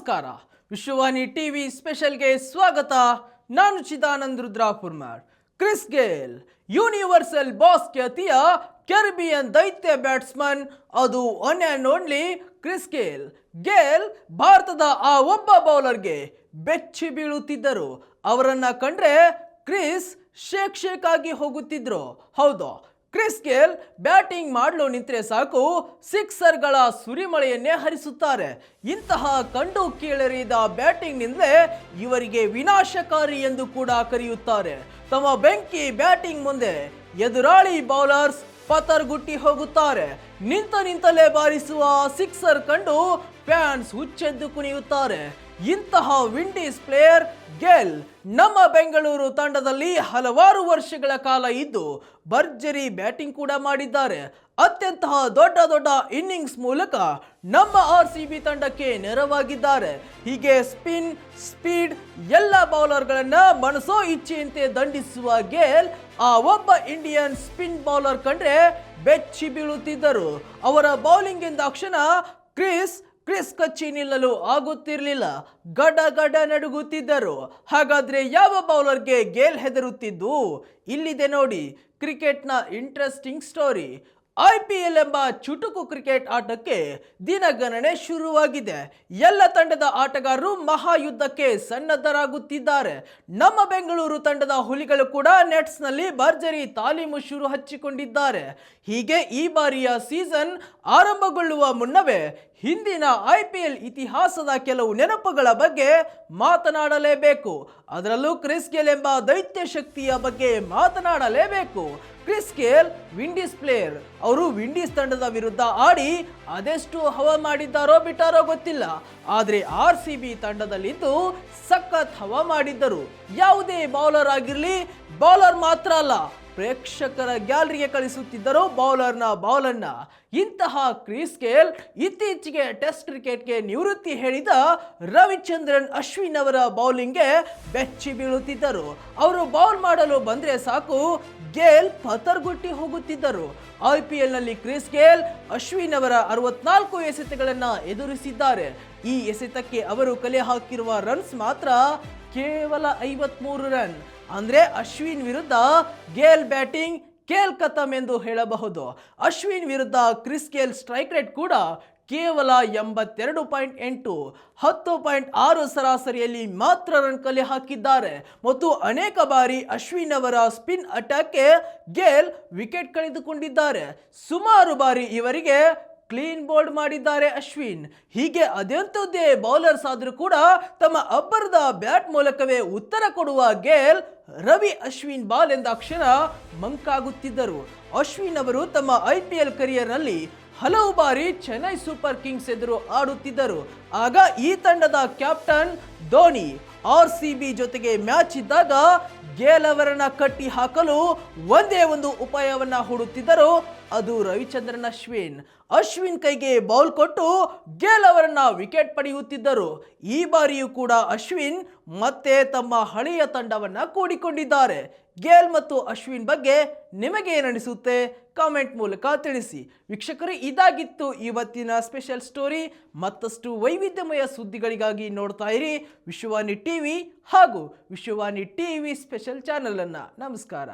ನಮಸ್ಕಾರ. ವಿಶ್ವವಾಣಿ ಟಿವಿ ಸ್ಪೆಷಲ್ಗೆ ಸ್ವಾಗತ. ನಾನು ಚಿದಾನಂದ್ ರುದ್ರಾಪುರ್ಮಾರ್. ಕ್ರಿಸ್ ಗೇಲ್ ಯೂನಿವರ್ಸಲ್ ಬಾಸ್ ಖ್ಯಾತಿಯ ಕೆರಿಬಿಯನ್ ದೈತ್ಯ ಬ್ಯಾಟ್ಸ್ಮನ್, ಅದು one and only Chris Gayle. Gayle ಭಾರತದ ಆ ಒಬ್ಬ ಬೌಲರ್ಗೆ ಬೆಚ್ಚಿ ಬೀಳುತ್ತಿದ್ದರು. ಅವರನ್ನ ಕಂಡ್ರೆ ಕ್ರಿಸ್ ಶೇಕ್ ಆಗಿ ಹೋಗುತ್ತಿದ್ರು. ಹೌದು, ಕ್ರಿಸ್ ಗೇಲ್ ಬ್ಯಾಟಿಂಗ್ ಮಾಡಲು ನಿಂತರೆ ಸಾಕು, ಸಿಕ್ಸರ್ಗಳ ಸುರಿಮಳೆಯನ್ನೇ ಹರಿಸುತ್ತಾರೆ. ಇಂತಹ ಕಂಡು ಕೇಳರಿದ ಬ್ಯಾಟಿಂಗ್ನಿಂದಲೇ ಇವರಿಗೆ ವಿನಾಶಕಾರಿ ಎಂದು ಕೂಡ ಕರೆಯುತ್ತಾರೆ. ತಮ್ಮ ಬೆಂಕಿ ಬ್ಯಾಟಿಂಗ್ ಮುಂದೆ ಎದುರಾಳಿ ಬೌಲರ್ಸ್ ಪತರ್ಗುಟ್ಟಿ ಹೋಗುತ್ತಾರೆ. ನಿಂತಲೇ ಬಾರಿಸುವ ಸಿಕ್ಸರ್ ಕಂಡು ಫ್ಯಾನ್ಸ್ ಹುಚ್ಚೆದ್ದು ಕುಣಿಯುತ್ತಾರೆ. ಇಂತಹ ವಿಂಡೀಸ್ ಪ್ಲೇಯರ್ ಗೇಲ್ ನಮ್ಮ ಬೆಂಗಳೂರು ತಂಡದಲ್ಲಿ ಹಲವಾರು ವರ್ಷಗಳ ಕಾಲ ಇದ್ದು ಭರ್ಜರಿ ಬ್ಯಾಟಿಂಗ್ ಕೂಡ ಮಾಡಿದ್ದಾರೆ. ಅತ್ಯಂತ ದೊಡ್ಡ ಇನ್ನಿಂಗ್ಸ್ ಮೂಲಕ ನಮ್ಮ RCB ತಂಡಕ್ಕೆ ನೆರವಾಗಿದ್ದಾರೆ. ಹೀಗೆ ಸ್ಪಿನ್, ಸ್ಪೀಡ್ ಎಲ್ಲ ಬೌಲರ್ಗಳನ್ನ ಮನಸೋ ಇಚ್ಛೆಯಂತೆ ದಂಡಿಸುವ ಗೇಲ್ ಆ ಒಬ್ಬ ಇಂಡಿಯನ್ ಸ್ಪಿನ್ ಬೌಲರ್ ಕಂಡ್ರೆ ಬೆಚ್ಚಿ ಬೀಳುತ್ತಿದ್ದರು. ಅವರ ಬೌಲಿಂಗ್ ಎಂದಾಕ್ಷಣ ಕ್ರಿಸ್ ಕಚ್ಚಿ ನಿಲ್ಲಲು ಆಗುತ್ತಿರಲಿಲ್ಲ. ಗಡ ನಡುಗುತ್ತಿದ್ದರು. ಹಾಗಾದ್ರೆ ಯಾವ ಬೌಲರ್ಗೆ ಗೇಲ್ ಹೆದರುತ್ತಿದ್ದು? ಇಲ್ಲಿದೆ ನೋಡಿ ಕ್ರಿಕೆಟ್ನ ಇಂಟ್ರೆಸ್ಟಿಂಗ್ ಸ್ಟೋರಿ. IPL ಎಂಬ ಚುಟುಕು ಕ್ರಿಕೆಟ್ ಆಟಕ್ಕೆ ದಿನಗಣನೆ ಶುರುವಾಗಿದೆ. ಎಲ್ಲ ತಂಡದ ಆಟಗಾರರು ಮಹಾಯುದ್ಧಕ್ಕೆ ಸನ್ನದ್ಧರಾಗುತ್ತಿದ್ದಾರೆ. ನಮ್ಮ ಬೆಂಗಳೂರು ತಂಡದ ಹುಲಿಗಳು ಕೂಡ ನೆಟ್ಸ್ನಲ್ಲಿ ಭರ್ಜರಿ ತಾಲೀಮು ಶುರು ಹಚ್ಚಿಕೊಂಡಿದ್ದಾರೆ. ಹೀಗೆ ಈ ಬಾರಿಯ ಸೀಸನ್ ಆರಂಭಗೊಳ್ಳುವ ಮುನ್ನವೇ ಹಿಂದಿನ IPL ಇತಿಹಾಸದ ಕೆಲವು ನೆನಪುಗಳ ಬಗ್ಗೆ ಮಾತನಾಡಲೇಬೇಕು. ಅದರಲ್ಲೂ ಕ್ರಿಸ್ ಗೇಲ್ ಎಂಬ ದೈತ್ಯ ಶಕ್ತಿಯ ಬಗ್ಗೆ ಮಾತನಾಡಲೇಬೇಕು. Chris Gayle Windies player. ಅವರು ವಿಂಡೀಸ್ ತಂಡದ ವಿರುದ್ಧ ಆಡಿ ಅದೆಷ್ಟು ಹವಾ ಮಾಡಿದ್ದಾರೋ ಬಿಟ್ಟಾರೋ ಗೊತ್ತಿಲ್ಲ. ಆದರೆ RCB ತಂಡದಲ್ಲಿದ್ದು ಸಖತ್ ಹವಾ ಮಾಡಿದ್ದರು. ಯಾವುದೇ ಬೌಲರ್ ಆಗಿರಲಿ, ಬೌಲರ್ ಮಾತ್ರ ಅಲ್ಲ, ಪ್ರೇಕ್ಷಕರ ಗ್ಯಾಲರಿಗೆ ಕಳಿಸುತ್ತಿದ್ದರು ಬೌಲರ್ನ ಬಾಲನ್ನ. ಇಂತಹ ಕ್ರಿಸ್ ಗೇಲ್ ಇತ್ತೀಚೆಗೆ ಟೆಸ್ಟ್ ಕ್ರಿಕೆಟ್ಗೆ ನಿವೃತ್ತಿ ಹೇಳಿದ ರವಿಚಂದ್ರನ್ ಅಶ್ವಿನ್ ಅವರ ಬೌಲಿಂಗ್ಗೆ ಬೆಚ್ಚಿ ಬೀಳುತ್ತಿದ್ದರು. ಅವರು ಬೌಲ್ ಮಾಡಲು ಬಂದ್ರೆ ಸಾಕು, ಗೇಲ್ ಪತರ್ಗುಟ್ಟಿ ಹೋಗುತ್ತಿದ್ದರು. IPLನಲ್ಲಿ ಕ್ರಿಸ್ ಗೇಲ್ ಅಶ್ವಿನ್ ಅವರ 64 ಎಸೆತಗಳನ್ನು ಎದುರಿಸಿದ್ದಾರೆ. ಈ ಎಸೆತಕ್ಕೆ ಅವರು ಕಲೆ ಹಾಕಿರುವ ರನ್ಸ್ ಮಾತ್ರ ಕೇವಲ 53 ರನ್. ಅಂದ್ರೆ ಅಶ್ವಿನ್ ವಿರುದ್ಧ ಗೇಲ್ ಬ್ಯಾಟಿಂಗ್ ಗೇಲ್ ಖತಮ್ ಎಂದು ಹೇಳಬಹುದು. ಅಶ್ವಿನ್ ವಿರುದ್ಧ ಕ್ರಿಸ್ ಗೇಲ್ ಸ್ಟ್ರೈಕ್ ರೇಟ್ ಕೂಡ ಕೇವಲ 82.8, 10.6 ಸರಾಸರಿಯಲ್ಲಿ ಮಾತ್ರ ರನ್ ಕಲೆ ಹಾಕಿದ್ದಾರೆ. ಮತ್ತು ಅನೇಕ ಬಾರಿ ಅಶ್ವಿನ್ ಅವರ ಸ್ಪಿನ್ ಅಟ್ಯಾಕ್ಗೆ ಗೇಲ್ ವಿಕೆಟ್ ಕಳೆದುಕೊಂಡಿದ್ದಾರೆ. ಸುಮಾರು ಬಾರಿ ಇವರಿಗೆ ಕ್ಲೀನ್ ಬೋಲ್ಡ್ ಮಾಡಿದ್ದಾರೆ ಅಶ್ವಿನ್. ಹೀಗೆ ಅದೆಂಥದ್ದೇ ಬೌಲರ್ಸ್ ಆದರೂ ಕೂಡ ತಮ್ಮ ಅಬ್ಬರದ ಬ್ಯಾಟ್ ಮೂಲಕವೇ ಉತ್ತರ ಕೊಡುವ ಗೇಲ್ ರವಿ ಅಶ್ವಿನ್ ಬಾಲ್ ಎಂದಾಕ್ಷಣ ಮಂಕಾಗುತ್ತಿದ್ದರು. ಅಶ್ವಿನ್ ಅವರು ತಮ್ಮ IPL ಕರಿಯರ್ನಲ್ಲಿ ಹಲವು ಬಾರಿ ಚೆನ್ನೈ ಸೂಪರ್ ಕಿಂಗ್ಸ್ ಎದುರು ಆಡುತ್ತಿದ್ದರು. ಆಗ ಈ ತಂಡದ ಕ್ಯಾಪ್ಟನ್ ಧೋನಿ RCB ಜೊತೆಗೆ ಮ್ಯಾಚ್ ಇದ್ದಾಗ ಗೇಲ್ ಅವರನ್ನ ಕಟ್ಟಿ ಹಾಕಲು ಒಂದೇ ಒಂದು ಉಪಾಯವನ್ನ ಹೂಡುತ್ತಿದ್ದರು. ಅದು ರವಿಚಂದ್ರನ್ ಅಶ್ವಿನ್ ಕೈಗೆ ಬೌಲ್ ಕೊಟ್ಟು ಗೇಲ್ ಅವರನ್ನ ವಿಕೆಟ್ ಪಡೆಯುತ್ತಿದ್ದರು. ಈ ಬಾರಿಯೂ ಕೂಡ ಅಶ್ವಿನ್ ಮತ್ತೆ ತಮ್ಮ ಹಳೆಯ ತಂಡವನ್ನ ಕೂಡಿಕೊಂಡಿದ್ದಾರೆ. ಗೇಲ್ ಮತ್ತು ಅಶ್ವಿನ್ ಬಗ್ಗೆ ನಿಮಗೆ ಏನನಿಸುತ್ತೆ? ಕಾಮೆಂಟ್ ಮೂಲಕ ತಿಳಿಸಿ. ವೀಕ್ಷಕರೇ, ಇದಾಗಿತ್ತು ಇವತ್ತಿನ ಸ್ಪೆಷಲ್ ಸ್ಟೋರಿ. ಮತ್ತಷ್ಟು ವೈವಿಧ್ಯಮಯ ಸುದ್ದಿಗಳಿಗಾಗಿ ನೋಡ್ತಾ ಇರಿ ವಿಶ್ವವಾಣಿ ಟಿವಿ ಹಾಗೂ ವಿಶ್ವವಾಣಿ ಟಿವಿ ಸ್ಪೆಷಲ್ ಚಾನೆಲ್ ಅನ್ನ. ನಮಸ್ಕಾರ.